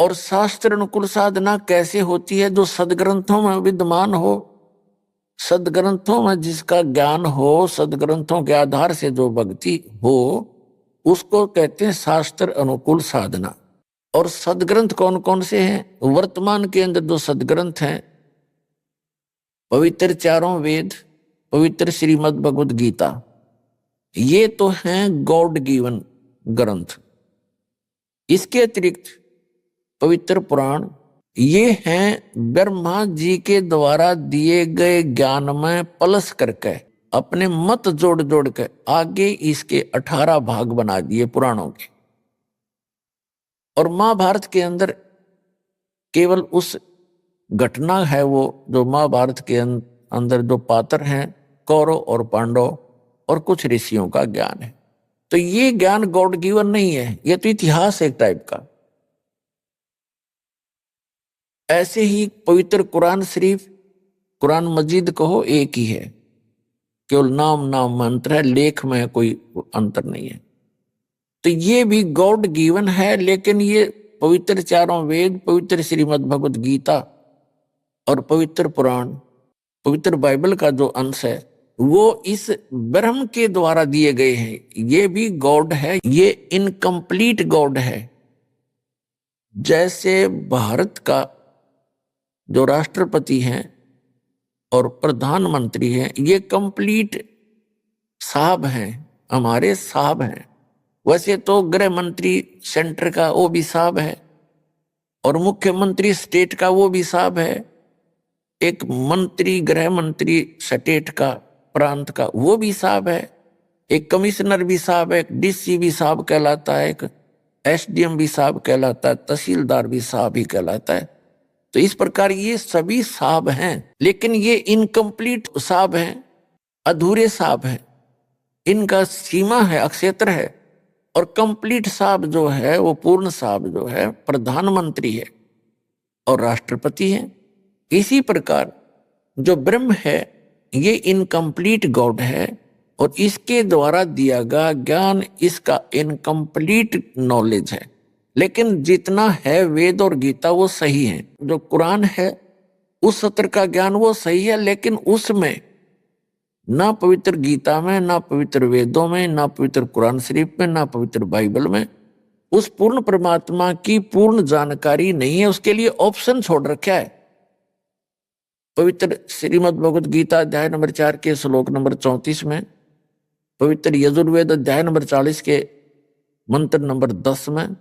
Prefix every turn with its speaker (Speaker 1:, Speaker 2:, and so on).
Speaker 1: और शास्त्र अनुकूल साधना कैसे होती है? जो सदग्रंथों में विद्यमान हो, सदग्रंथों में जिसका ज्ञान हो, सदग्रंथों के आधार से जो भक्ति हो, उसको कहते हैं शास्त्र अनुकूल साधना। और सदग्रंथ कौन कौन से हैं? वर्तमान के अंदर जो सदग्रंथ हैं, पवित्र चारों वेद, पवित्र श्रीमद् भगवद गीता, ये तो हैं गॉड गिवन ग्रंथ। इसके अतिरिक्त पवित्र पुराण, ये हैं ब्रह्मा जी के द्वारा दिए गए ज्ञान में प्लस करके अपने मत जोड़ जोड़ के आगे इसके 18 भाग बना दिए पुराणों के। और महाभारत के अंदर केवल उस घटना है, वो जो महाभारत के अंदर जो पात्र हैं कौरव और पांडव और कुछ ऋषियों का ज्ञान है। तो ये ज्ञान गॉड गिवन नहीं है, ये तो इतिहास एक टाइप का। ऐसे ही पवित्र कुरान शरीफ, कुरान मजीद कहो, एक ही है, केवल नाम नाम मंत्र है, लेख में कोई अंतर नहीं है। तो ये भी गॉड गिवन है, लेकिन ये पवित्र चारों वेद, पवित्र श्रीमद् भगवद गीता और पवित्र पुराण, पवित्र बाइबल का जो अंश है, वो इस ब्रह्म के द्वारा दिए गए हैं। ये भी गॉड है, ये इनकम्प्लीट गॉड है। जैसे भारत का जो राष्ट्रपति हैं और प्रधानमंत्री हैं, ये कंप्लीट साहब हैं, हमारे साहब हैं। वैसे तो गृह मंत्री सेंटर का वो भी साहब है, और मुख्यमंत्री स्टेट का वो भी साहब है, एक मंत्री गृह मंत्री स्टेट का, प्रांत का, वो भी साहब है, एक कमिश्नर भी साहब है, एक डीसी भी साहब कहलाता है, एक एसडीएम भी साहब कहलाता है, तहसीलदार भी साहब ही कहलाता है। तो इस प्रकार ये सभी साहब हैं, लेकिन ये इनकम्प्लीट साहब हैं, अधूरे साहब हैं। इनका सीमा है, अक्षेत्र है। और कंप्लीट साहब जो है, वो पूर्ण साहब जो है, प्रधानमंत्री है और राष्ट्रपति है। इसी प्रकार जो ब्रह्म है, ये इनकम्प्लीट गॉड है, और इसके द्वारा दिया गया ज्ञान इसका इनकम्प्लीट नॉलेज है। लेकिन जितना है वेद और गीता वो सही है। जो कुरान है उस सत्र का ज्ञान वो सही है, लेकिन उसमें ना पवित्र गीता में, ना पवित्र वेदों में, ना पवित्र कुरान शरीफ में, ना पवित्र बाइबल में उस पूर्ण परमात्मा की पूर्ण जानकारी नहीं है। उसके लिए ऑप्शन छोड़ रखा है। पवित्र श्रीमद् भगवद गीता अध्याय नंबर 4 के श्लोक नंबर 34 में, पवित्र यजुर्वेद अध्याय नंबर 40 के मंत्र नंबर 10 में,